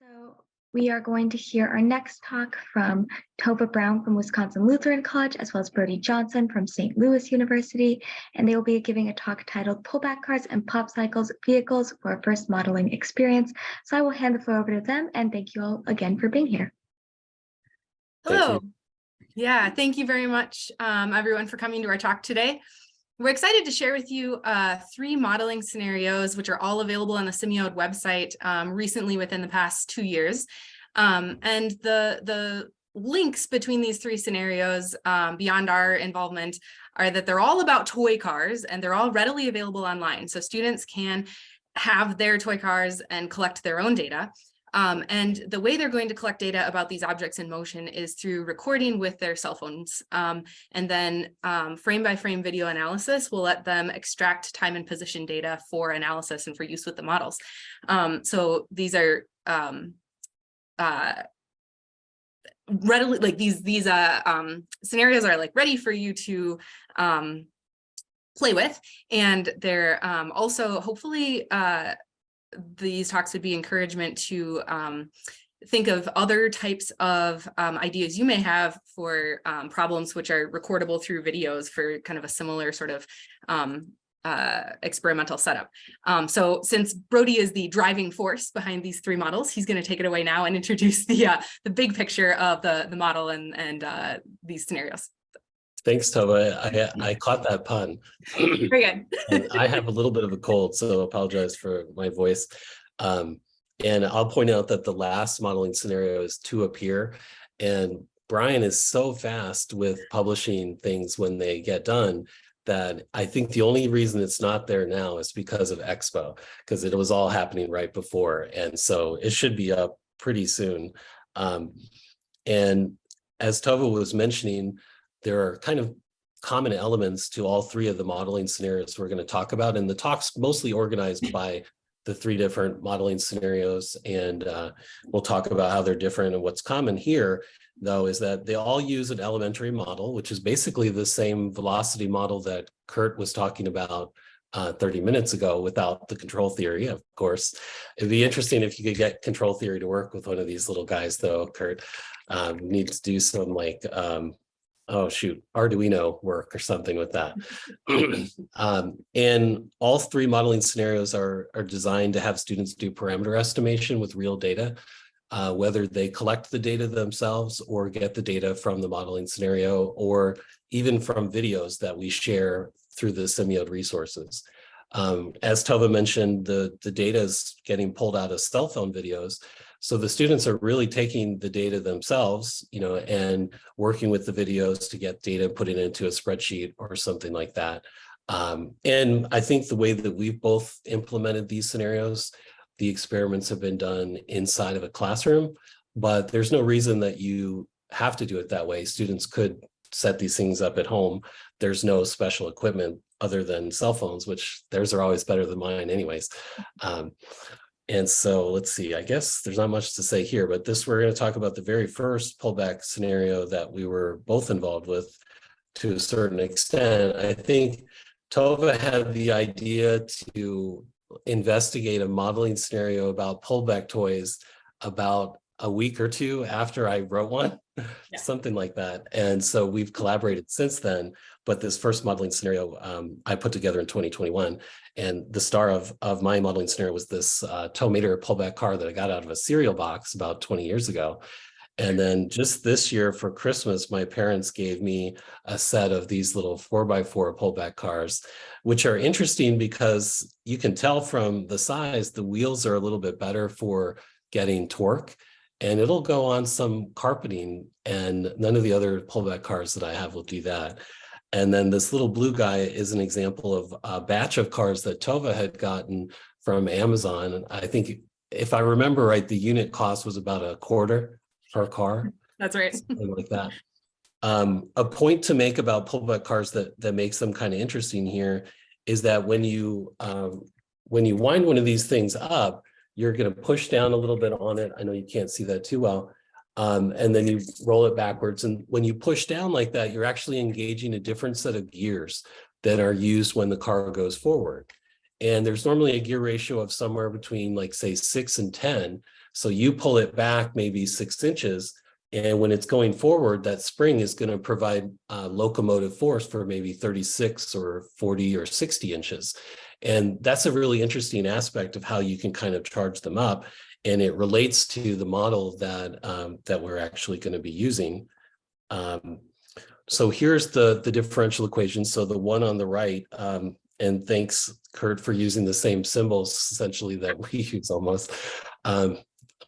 So we are going to hear our next talk from Tova Brown from Wisconsin Lutheran College, as well as Brody Johnson from St. Louis University, and they will be giving a talk titled Pullback Cars and Pop Cycles Vehicles for a First Modeling Experience. So I will hand the floor over to them, and thank you all again for being here. Hello. Yeah, thank you very much, everyone, for coming to our talk today. We're excited to share with you 3 modeling scenarios, which are all available on the Simeode website recently within the past 2 years. And the links between these 3 scenarios beyond our involvement are that they're all about toy cars and they're all readily available online. So students can have their toy cars and collect their own data. And the way they're going to collect data about these objects in motion is through recording with their cell phones. And then frame-by-frame video analysis will let them extract time and position data for analysis and for use with the models. So these are readily, like these scenarios are like ready for you to play with. And they're also hopefully these talks would be encouragement to think of other types of ideas you may have for problems which are recordable through videos for kind of a similar sort of experimental setup. So since Brody is the driving force behind these 3 models, he's going to take it away now and introduce the big picture of the model and these scenarios. Thanks, Tova. I caught that pun. Very good. And I have a little bit of a cold, so apologize for my voice. And I'll point out that the last modeling scenario is to appear. And Brian is so fast with publishing things when they get done that I think the only reason it's not there now is because of Expo, because it was all happening right before. And so it should be up pretty soon. And as Tova was mentioning, there are kind of common elements to all 3 of the modeling scenarios we're going to talk about. And the talk's mostly organized by the 3 different modeling scenarios. And we'll talk about how they're different. And what's common here, though, is that they all use an elementary model, which is basically the same velocity model that Kurt was talking about 30 minutes ago without the control theory, of course. It'd be interesting if you could get control theory to work with one of these little guys, though, Kurt. We need to do some like... Arduino work or something with that. And all 3 modeling scenarios are designed to have students do parameter estimation with real data, whether they collect the data themselves or get the data from the modeling scenario, or even from videos that we share through the Simeode resources. As Tova mentioned, the data is getting pulled out of cell phone videos. So the students are really taking the data themselves, and working with the videos to get data, put it into a spreadsheet or something like that. And I think the way that we've both implemented these scenarios, the experiments have been done inside of a classroom, but there's no reason that you have to do it that way. Students could set these things up at home. There's no special equipment other than cell phones, which theirs are always better than mine anyways. And so let's see, I guess there's not much to say here, but we're going to talk about the very first pullback scenario that we were both involved with to a certain extent. I think Tova had the idea to investigate a modeling scenario about pullback toys about a week or 2 after I wrote one, something like that. And so we've collaborated since then, but this first modeling scenario I put together in 2021. And the star of my modeling scenario was this Tomater pullback car that I got out of a cereal box about 20 years ago. And then just this year for Christmas, my parents gave me a set of these little 4x4 pullback cars, which are interesting because you can tell from the size, the wheels are a little bit better for getting torque. And it'll go on some carpeting, and none of the other pullback cars that I have will do that. And then this little blue guy is an example of a batch of cars that Tova had gotten from Amazon. And I think if I remember right, the unit cost was about $0.25 per car. That's right. Something like that. A point to make about pullback cars that makes them kind of interesting here is that when you wind one of these things up, you're going to push down a little bit on it. I know you can't see that too well. And then you roll it backwards. And when you push down like that, you're actually engaging a different set of gears that are used when the car goes forward. And there's normally a gear ratio of somewhere between, like, say, 6 and 10. So you pull it back maybe 6 inches, and when it's going forward, that spring is going to provide locomotive force for maybe 36 or 40 or 60 inches. And that's a really interesting aspect of how you can kind of charge them up. And it relates to the model that we're actually going to be using. So here's the differential equation. So the one on the right, and thanks, Kurt, for using the same symbols essentially that we use almost.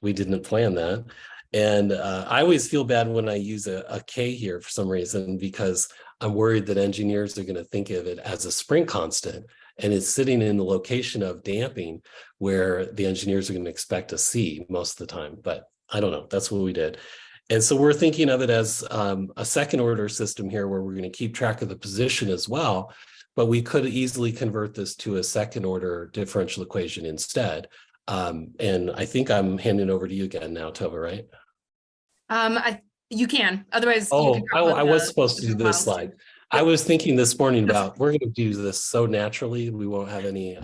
We didn't plan that. And I always feel bad when I use a K here for some reason, because I'm worried that engineers are going to think of it as a spring constant, and it's sitting in the location of damping where the engineers are going to expect a C most of the time. But I don't know, that's what we did. And so we're thinking of it as a second order system here, where we're going to keep track of the position as well, but we could easily convert this to a second order differential equation instead. And I think I'm handing over to you again now, Tova, right? You can, otherwise. Oh, you can I was supposed to do this slide. Too. I was thinking this morning about, we're going to do this so naturally, we won't have any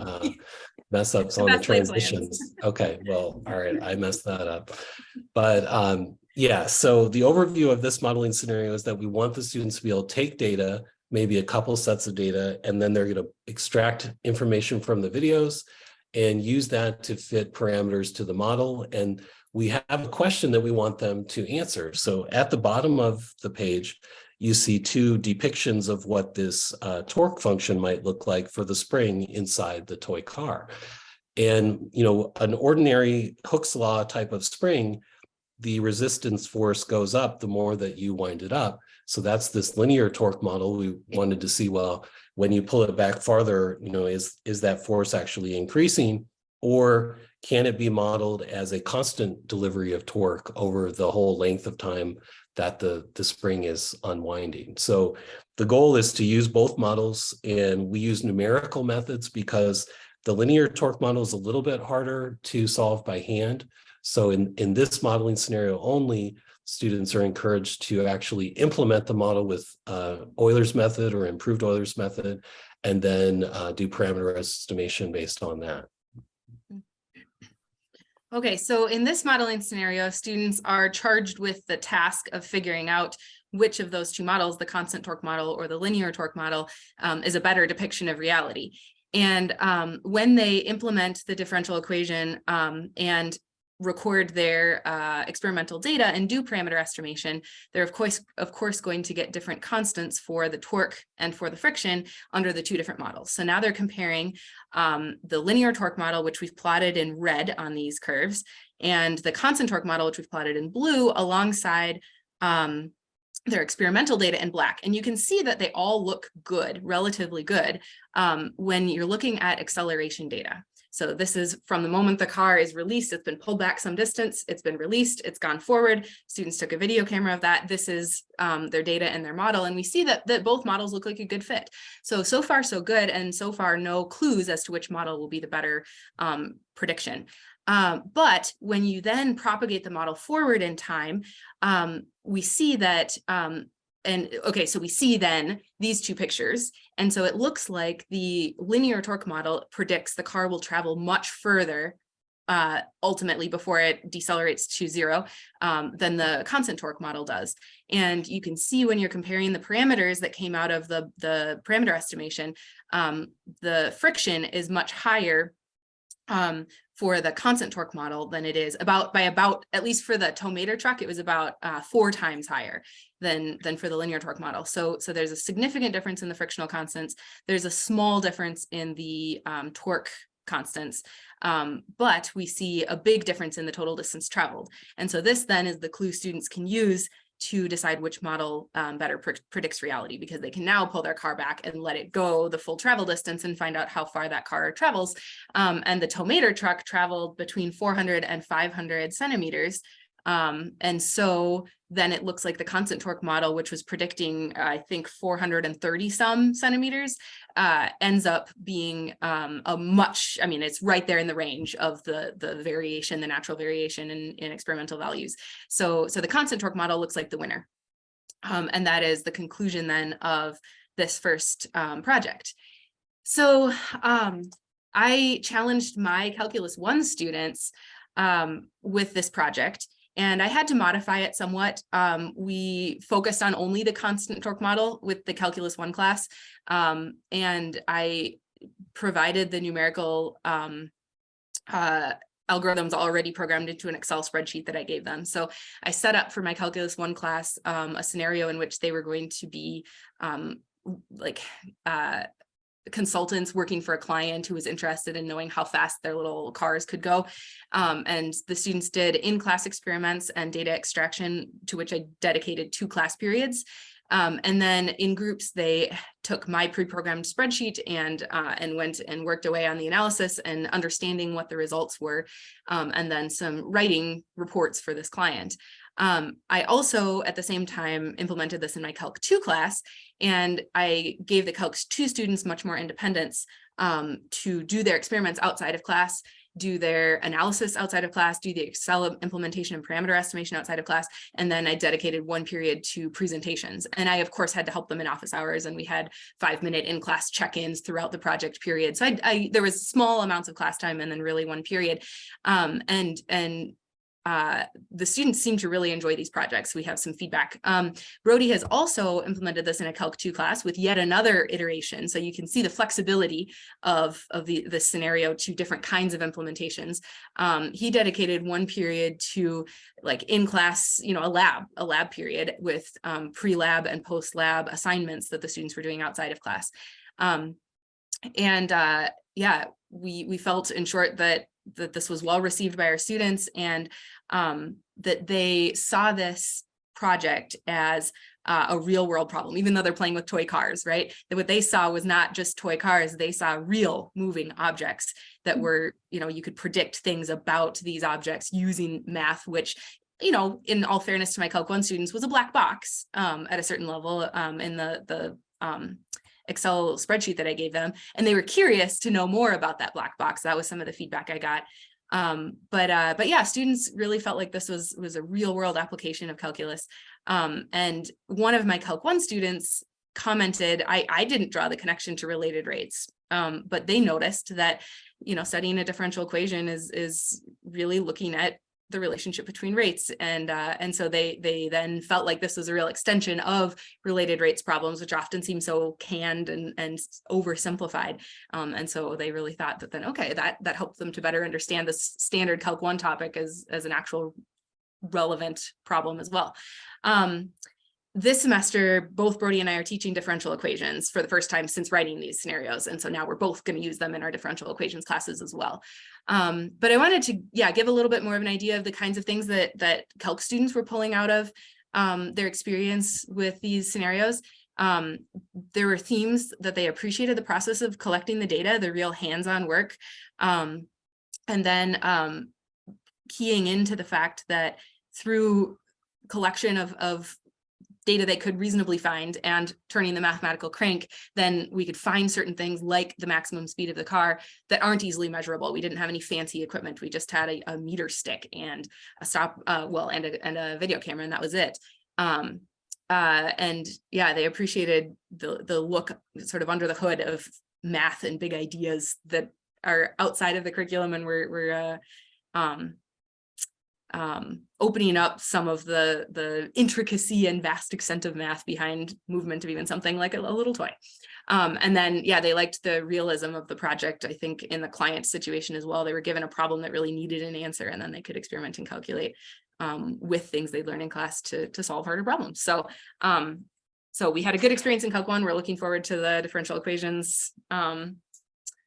mess ups on the transitions. Okay, well, all right, I messed that up. But yeah, so the overview of this modeling scenario is that we want the students to be able to take data, maybe a couple sets of data, and then they're going to extract information from the videos and use that to fit parameters to the model. And we have a question that we want them to answer. So at the bottom of the page, you see 2 depictions of what this torque function might look like for the spring inside the toy car. And, you know, an ordinary Hooke's law type of spring, the resistance force goes up the more that you wind it up. So that's this linear torque model. We wanted to see, well, when you pull it back farther, you know, is that force actually increasing, or can it be modeled as a constant delivery of torque over the whole length of time that the spring is unwinding? So the goal is to use both models, and we use numerical methods because the linear torque model is a little bit harder to solve by hand. So in this modeling scenario only, students are encouraged to actually implement the model with Euler's method or improved Euler's method, and then do parameter estimation based on that. Okay, so in this modeling scenario, students are charged with the task of figuring out which of those 2 models, the constant torque model or the linear torque model, is a better depiction of reality. And when they implement the differential equation and record their experimental data and do parameter estimation, they're of course going to get different constants for the torque and for the friction under the 2 different models. So now they're comparing the linear torque model, which we've plotted in red on these curves, and the constant torque model, which we've plotted in blue, alongside their experimental data in black. And you can see that they all look good, relatively good, when you're looking at acceleration data. So this is from the moment the car is released, it's been pulled back some distance, it's been released, it's gone forward. Students took a video camera of that. This is their data and their model. And we see that both models look like a good fit. So far, so good. And so far, no clues as to which model will be the better prediction. But when you then propagate the model forward in time, we see that so we see then these 2 pictures. And so it looks like the linear torque model predicts the car will travel much further ultimately before it decelerates to 0 than the constant torque model does. And you can see when you're comparing the parameters that came out of the parameter estimation, the friction is much higher for the constant torque model than it is by about, at least for the Tomater truck, it was about 4 times higher than for the linear torque model. So there's a significant difference in the frictional constants. There's a small difference in the torque constants, but we see a big difference in the total distance traveled. And so this then is the clue students can use to decide which model better predicts reality, because they can now pull their car back and let it go the full travel distance and find out how far that car travels. And the Tomater truck traveled between 400 and 500 centimeters. And so then it looks like the constant torque model, which was predicting, I think, 430 some centimeters, ends up being it's right there in the range of the variation, the natural variation in experimental values. So the constant torque model looks like the winner. And that is the conclusion then of this first project. So I challenged my Calculus 1 students with this project, and I had to modify it somewhat. We focused on only the constant torque model with the Calculus 1 class, and I provided the numerical algorithms already programmed into an Excel spreadsheet that I gave them. So I set up for my Calculus 1 class a scenario in which they were going to be consultants working for a client who was interested in knowing how fast their little cars could go. And the students did in-class experiments and data extraction, to which I dedicated 2 class periods. And then in groups, they took my pre-programmed spreadsheet and went and worked away on the analysis and understanding what the results were, and then some writing reports for this client. I also, at the same time, implemented this in my Calc 2 class, and I gave the Calc 2 students much more independence to do their experiments outside of class, do their analysis outside of class, do the Excel implementation and parameter estimation outside of class, and then I dedicated 1 period to presentations. And I, of course, had to help them in office hours, and we had 5-minute in-class check-ins throughout the project period. So there was small amounts of class time and then really 1 period. The students seem to really enjoy these projects. We have some feedback. Brody has also implemented this in a Calc 2 class with yet another iteration. So you can see the flexibility of the scenario to different kinds of implementations. He dedicated 1 period to, like, in class, a lab period with pre-lab and post-lab assignments that the students were doing outside of class. Yeah, we felt, in short, that this was well received by our students, and that they saw this project as a real world problem, even though they're playing with toy cars, right? That what they saw was not just toy cars, they saw real moving objects that were, you could predict things about these objects using math, which, in all fairness to my Calc 1 students, was a black box at a certain level in the Excel spreadsheet that I gave them, and they were curious to know more about that black box. That was some of the feedback I got. But yeah, students really felt like this was a real world application of calculus. And one of my Calc 1 students commented, I didn't draw the connection to related rates, but they noticed that, studying a differential equation is really looking at the relationship between rates, and so they then felt like this was a real extension of related rates problems, which often seem so canned and oversimplified, and so they really thought that then, okay, that helped them to better understand this standard Calc 1 topic as an actual relevant problem as well. This semester, both Brody and I are teaching differential equations for the first time since writing these scenarios. And so now we're both going to use them in our differential equations classes as well. But I wanted to, give a little bit more of an idea of the kinds of things that Calc students were pulling out of their experience with these scenarios. There were themes that they appreciated the process of collecting the data, the real hands-on work, and then keying into the fact that through collection of data they could reasonably find and turning the mathematical crank, then we could find certain things like the maximum speed of the car that aren't easily measurable. We didn't have any fancy equipment. We just had a meter stick and a stop, and a video camera, and that was it. And yeah, they appreciated the look sort of under the hood of math and big ideas that are outside of the curriculum, and we're opening up some of the intricacy and vast extent of math behind movement of even something like a little toy. And then, they liked the realism of the project. I think in the client situation as well, they were given a problem that really needed an answer, and then they could experiment and calculate with things they'd learn in class to solve harder problems. So, so we had a good experience in Calc 1. We're looking forward to the differential equations.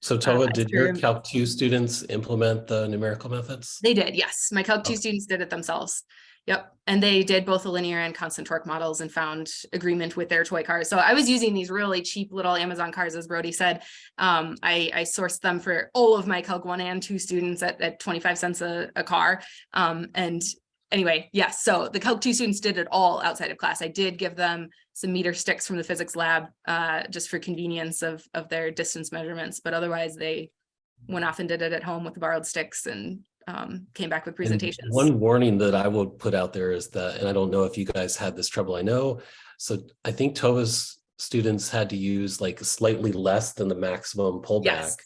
So Tova, did your Calc 2 students implement the numerical methods? They did, yes. My Calc 2 students did it themselves. Yep. And they did both the linear and constant torque models and found agreement with their toy cars. So I was using these really cheap little Amazon cars, as Brody said. I sourced them for all of my Calc 1 and 2 students at 25 cents a car. And anyway, yes, so the Calc 2 students did it all outside of class. I did give them some meter sticks from the physics lab just for convenience of their distance measurements, but otherwise they went off and did it at home with the borrowed sticks and came back with presentations. And one warning that I would put out there is that, and I don't know if you guys had this trouble, I know, so I think Tova's students had to use like slightly less than the maximum pullback. Yes.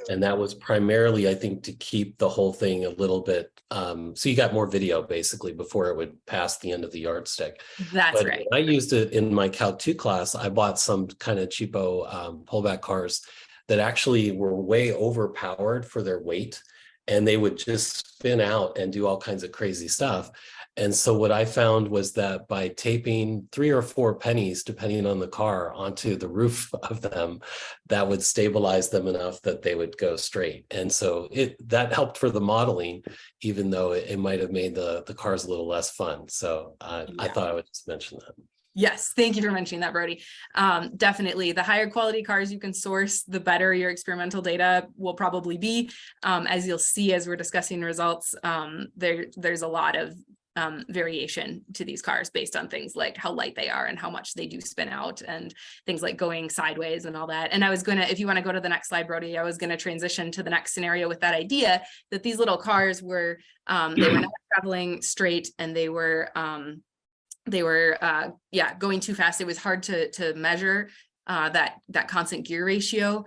And that was primarily, I think, to keep the whole thing a little bit, so you got more video basically before it would pass the end of the yardstick. That's But right. when I used it in my Calc 2 class, I bought some kind of cheapo pullback cars that actually were way overpowered for their weight, and they would just spin out and do all kinds of crazy stuff. And so what I found was that by taping 3 or 4 pennies, depending on the car, onto the roof of them, that would stabilize them enough that they would go straight. And so that helped for the modeling, even though it might have made the cars a little less fun. So I thought I would just mention that. Yes, thank you for mentioning that, Brody. Definitely, the higher quality cars you can source, the better your experimental data will probably be. As you'll see as we're discussing results, there's a lot of variation to these cars based on things like how light they are and how much they do spin out, and things like going sideways and all that. And I was gonna, if you want to go to the next slide, Brody, I was going to transition to the next scenario with that idea that these little cars were, they were not traveling straight, and they were going too fast. It was hard to measure that constant gear ratio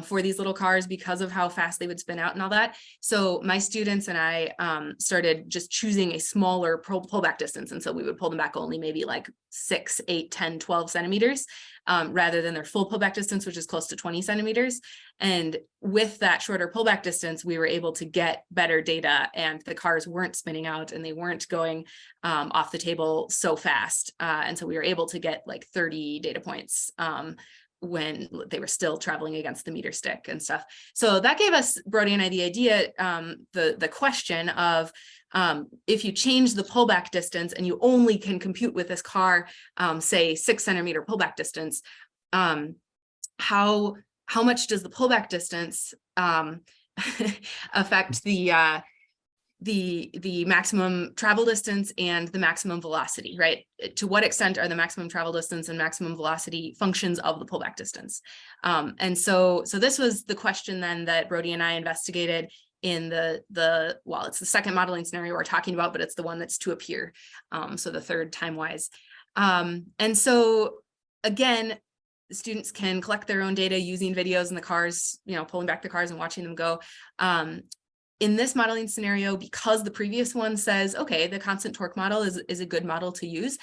for these little cars because of how fast they would spin out and all that. So my students and I started just choosing a smaller pullback distance. And so we would pull them back only maybe like 6, 8, 10, 12 centimeters rather than their full pullback distance, which is close to 20 centimeters. And with that shorter pullback distance, we were able to get better data, and the cars weren't spinning out and they weren't going off the table so fast. And so we were able to get like 30 data points when they were still traveling against the meter stick and stuff. So that gave us, Brody and I, the idea, the question of if you change the pullback distance and you only can compute with this car, say 6 centimeter pullback distance, how much does the pullback distance affect the maximum travel distance and the maximum velocity, right? To what extent are the maximum travel distance and maximum velocity functions of the pullback distance? And so this was the question then that Brody and I investigated in well, it's the second modeling scenario we're talking about, but it's the one that's to appear. So the third time-wise. And so again, students can collect their own data using videos in the cars, pulling back the cars and watching them go. In this modeling scenario, because the previous one says, okay, the constant torque model is a good model to use,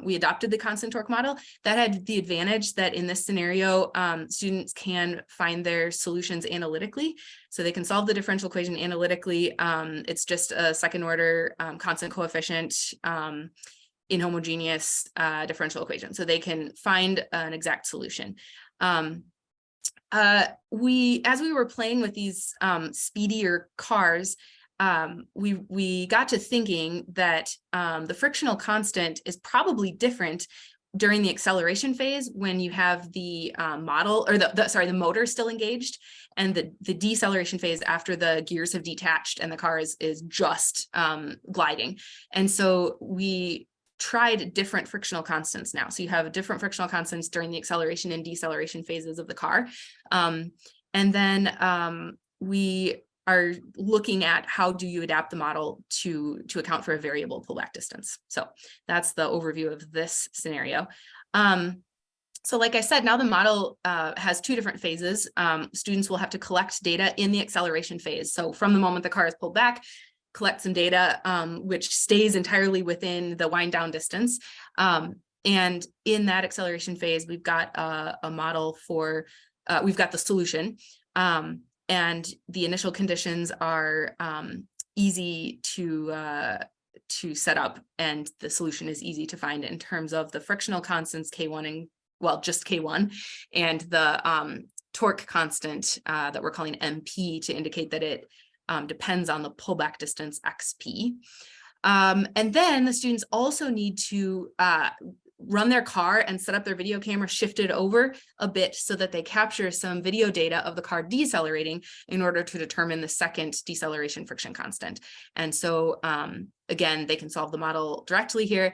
we adopted the constant torque model. That had the advantage that in this scenario, students can find their solutions analytically. So they can solve the differential equation analytically. It's just a second order constant coefficient inhomogeneous differential equation. So they can find an exact solution. As we were playing with these speedier cars, we got to thinking that the frictional constant is probably different during the acceleration phase when you have the model, or the motor still engaged, and the deceleration phase after the gears have detached and the car is just gliding. And so we tried different frictional constants now. So you have different frictional constants during the acceleration and deceleration phases of the car. And then we are looking at how do you adapt the model to account for a variable pullback distance. So that's the overview of this scenario. So like I said, now the model has 2 different phases. Students will have to collect data in the acceleration phase. So from the moment the car is pulled back, collect some data, which stays entirely within the wind down distance. And in that acceleration phase, we've got a model for, we've got the solution. And the initial conditions are easy to set up, and the solution is easy to find in terms of the frictional constants K1 and, well, just K1, and the torque constant that we're calling MP to indicate that it depends on the pullback distance XP. And then the students also need to run their car and set up their video camera shifted over a bit so that they capture some video data of the car decelerating in order to determine the second deceleration friction constant. And so again, they can solve the model directly here.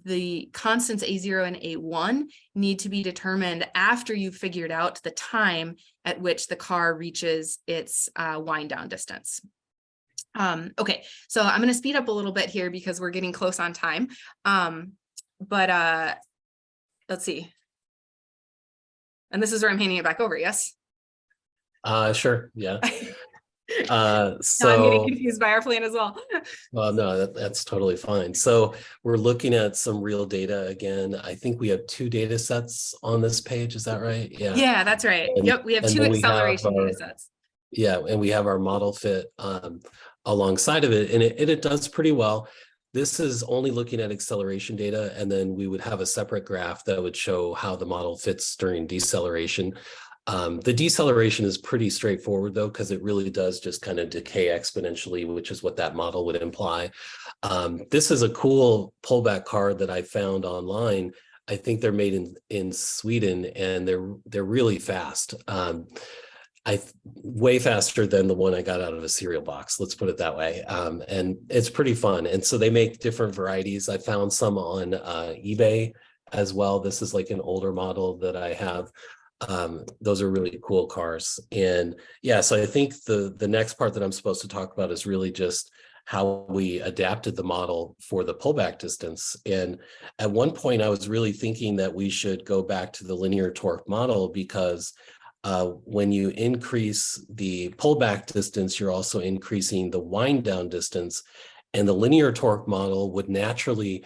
The constants A0 and A1 need to be determined after you've figured out the time at which the car reaches its wind down distance. Okay, so I'm going to speed up a little bit here because we're getting close on time. But let's see. And this is where I'm handing it back over, yes? Sure, yeah. Now I'm getting confused by our plan as well. Well, no, that's totally fine. So we're looking at some real data again. I think we have 2 data sets on this page. Is that right? Yeah. Yeah, that's right. And, Yep, we have and 2 then we have acceleration our, data sets. yeah, and we have our model fit alongside of it, and it does pretty well. This is only looking at acceleration data, and then we would have a separate graph that would show how the model fits during deceleration. The deceleration is pretty straightforward though, because it really does just kind of decay exponentially, which is what that model would imply. This is a cool pullback card that I found online. I think they're made in Sweden, and they're really fast. Way faster than the one I got out of a cereal box, let's put it that way. And it's pretty fun. And so they make different varieties. I found some on eBay as well. This is like an older model that I have. Those are really cool cars. And yeah, so I think the next part that I'm supposed to talk about is really just how we adapted the model for the pullback distance. And at one point I was really thinking that we should go back to the linear torque model, because when you increase the pullback distance, you're also increasing the wind down distance. And the linear torque model would naturally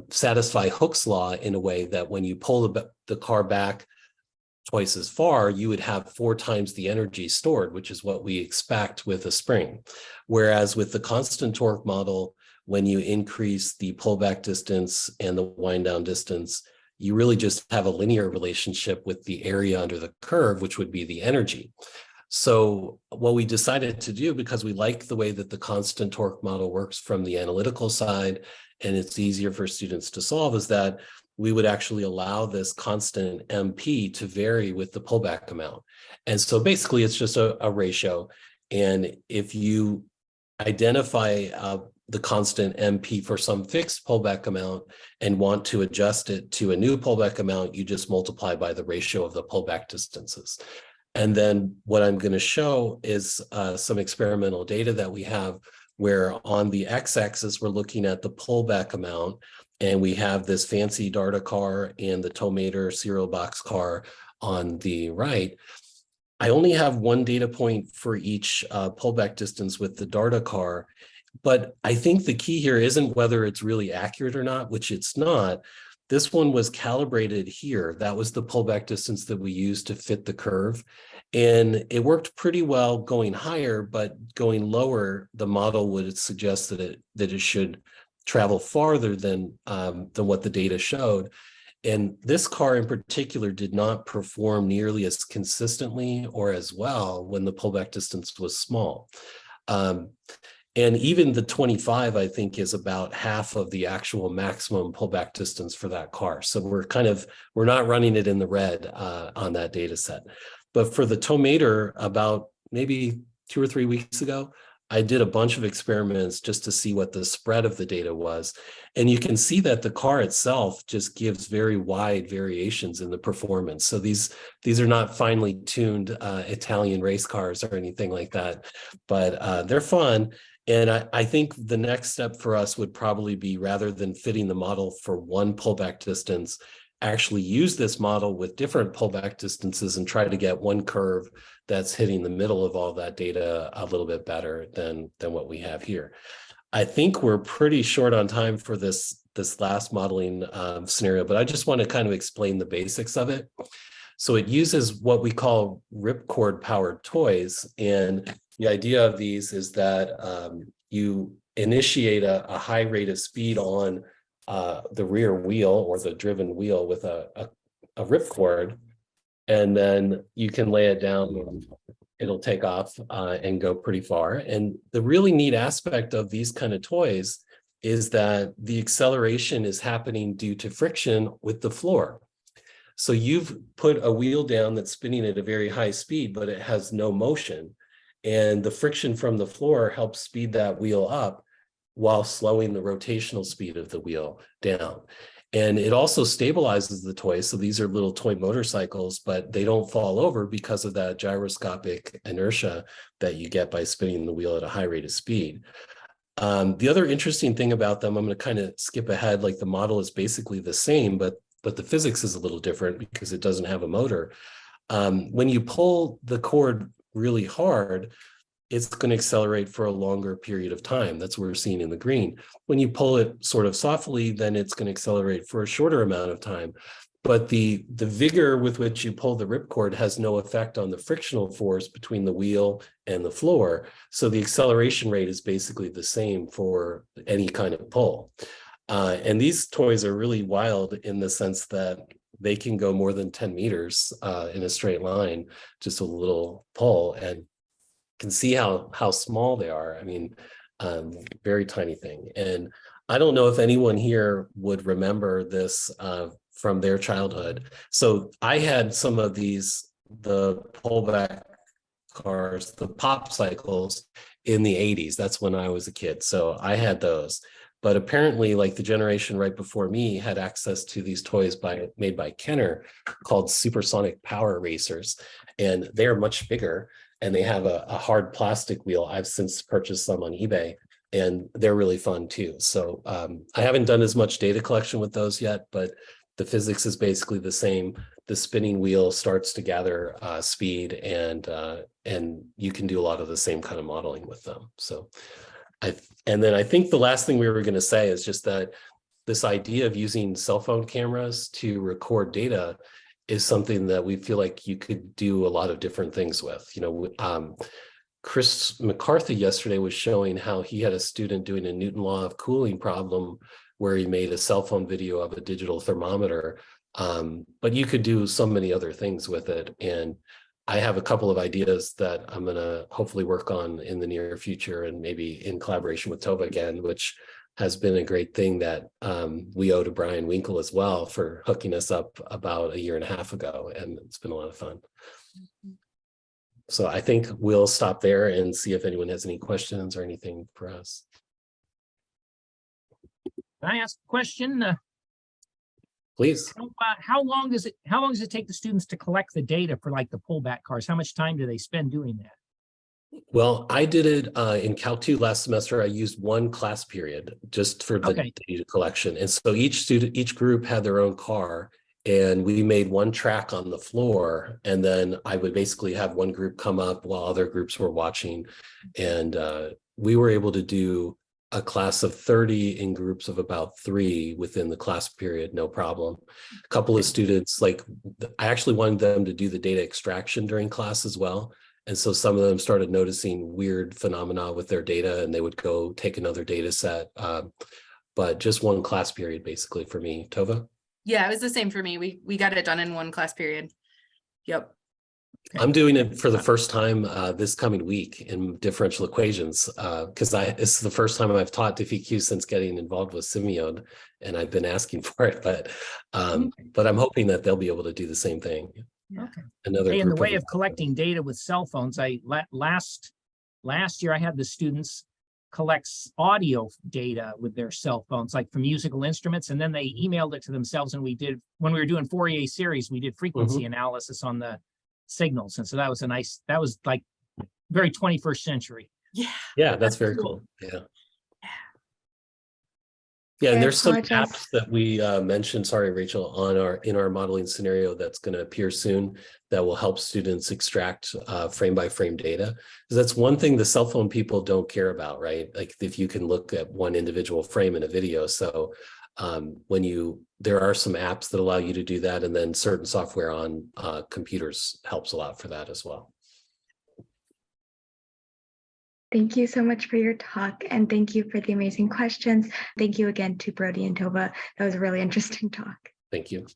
satisfy Hooke's law in a way that when you pull the car back twice as far, you would have 4 times the energy stored, which is what we expect with a spring. Whereas with the constant torque model, when you increase the pullback distance and the wind down distance, you really just have a linear relationship with the area under the curve, which would be the energy. So what we decided to do, because we like the way that the constant torque model works from the analytical side, and it's easier for students to solve, is that we would actually allow this constant MP to vary with the pullback amount. And so basically it's just a ratio. And if you identify the constant MP for some fixed pullback amount and want to adjust it to a new pullback amount, you just multiply by the ratio of the pullback distances. And then what I'm going to show is some experimental data that we have, where on the x-axis we're looking at the pullback amount, and we have this fancy Darta car and the Tomater cereal box car on the right. I only have one data point for each pullback distance with the Darta car, but I think the key here isn't whether it's really accurate or not, which it's not. This one was calibrated here. That was the pullback distance that we used to fit the curve. And it worked pretty well going higher, but going lower, the model would suggest that it should travel farther than what the data showed. And this car in particular did not perform nearly as consistently or as well when the pullback distance was small. And even the 25, I think, is about half of the actual maximum pullback distance for that car. So we're not running it in the red on that data set. But for the Tomater, about maybe 2 or 3 weeks ago, I did a bunch of experiments just to see what the spread of the data was. And you can see that the car itself just gives very wide variations in the performance. So these are not finely tuned Italian race cars or anything like that, but they're fun. And I think the next step for us would probably be, rather than fitting the model for one pullback distance, actually use this model with different pullback distances and try to get one curve that's hitting the middle of all that data a little bit better than what we have here. I think we're pretty short on time for this last modeling scenario, but I just want to kind of explain the basics of it. So it uses what we call ripcord powered toys. And the idea of these is that you initiate a high rate of speed on the rear wheel or the driven wheel with a ripcord, and then you can lay it down and it'll take off and go pretty far. And the really neat aspect of these kind of toys is that the acceleration is happening due to friction with the floor. So you've put a wheel down that's spinning at a very high speed, but it has no motion. And the friction from the floor helps speed that wheel up while slowing the rotational speed of the wheel down. And it also stabilizes the toy. So these are little toy motorcycles, but they don't fall over because of that gyroscopic inertia that you get by spinning the wheel at a high rate of speed. The other interesting thing about them, I'm going to kind of skip ahead, like the model is basically the same, but but the physics is a little different because it doesn't have a motor. When you pull the cord really hard, it's going to accelerate for a longer period of time. That's what we're seeing in the green. When you pull it sort of softly, then it's going to accelerate for a shorter amount of time. But the vigor with which you pull the ripcord has no effect on the frictional force between the wheel and the floor. So the acceleration rate is basically the same for any kind of pull. And these toys are really wild in the sense that they can go more than 10 meters in a straight line, just a little pull, and can see how small they are. I mean, very tiny thing. And I don't know if anyone here would remember this from their childhood. So I had some of these, the pullback cars, the pop cycles in the 80s. That's when I was a kid. So I had those. But apparently, like the generation right before me had access to these toys made by Kenner called supersonic power racers. And they're much bigger, and they have a hard plastic wheel. I've since purchased some on eBay, and they're really fun too. So I haven't done as much data collection with those yet, but the physics is basically the same. The spinning wheel starts to gather speed, and you can do a lot of the same kind of modeling with them. So and then I think the last thing we were going to say is just that this idea of using cell phone cameras to record data is something that we feel like you could do a lot of different things with. You know, Chris McCarthy yesterday was showing how he had a student doing a Newton law of cooling problem where he made a cell phone video of a digital thermometer. But you could do so many other things with it. And I have a couple of ideas that I'm going to hopefully work on in the near future, and maybe in collaboration with Tova again, which has been a great thing that we owe to Brian Winkle as well for hooking us up about 1.5 years ago. And it's been a lot of fun. So I think we'll stop there and see if anyone has any questions or anything for us. Can I ask a question? Please. How long does it take the students to collect the data for like the pullback cars? How much time do they spend doing that? Well, I did it in Cal 2 last semester. I used one class period just for the data collection. And so each group had their own car, and we made one track on the floor. And then I would basically have one group come up while other groups were watching. And we were able to do a class of 30 in groups of about 3 within the class period, no problem. A couple of students, like I actually wanted them to do the data extraction during class as well. And so some of them started noticing weird phenomena with their data, and they would go take another data set. But just one class period basically for me. Tova? Yeah, it was the same for me. We got it done in one class period. Yep. I'm doing it for the first time this coming week in differential equations because it's the first time I've taught DiffEq since getting involved with Simeon, and I've been asking for it, but I'm hoping that they'll be able to do the same thing. Okay. Another in the group way of collecting data with cell phones, last year I had the students collect audio data with their cell phones, like from musical instruments, and then they emailed it to themselves. And when we were doing Fourier series, we did frequency analysis on the signals, and so that was like very 21st century. Yeah, that's very cool. Yeah, and there's some apps that we mentioned, sorry, Rachel, in our modeling scenario that's going to appear soon that will help students extract frame by frame data. Because that's one thing the cell phone people don't care about, right? Like if you can look at one individual frame in a video. So there are some apps that allow you to do that, and then certain software on computers helps a lot for that as well. Thank you so much for your talk, and thank you for the amazing questions. Thank you again to Brody and Tova. That was a really interesting talk. Thank you.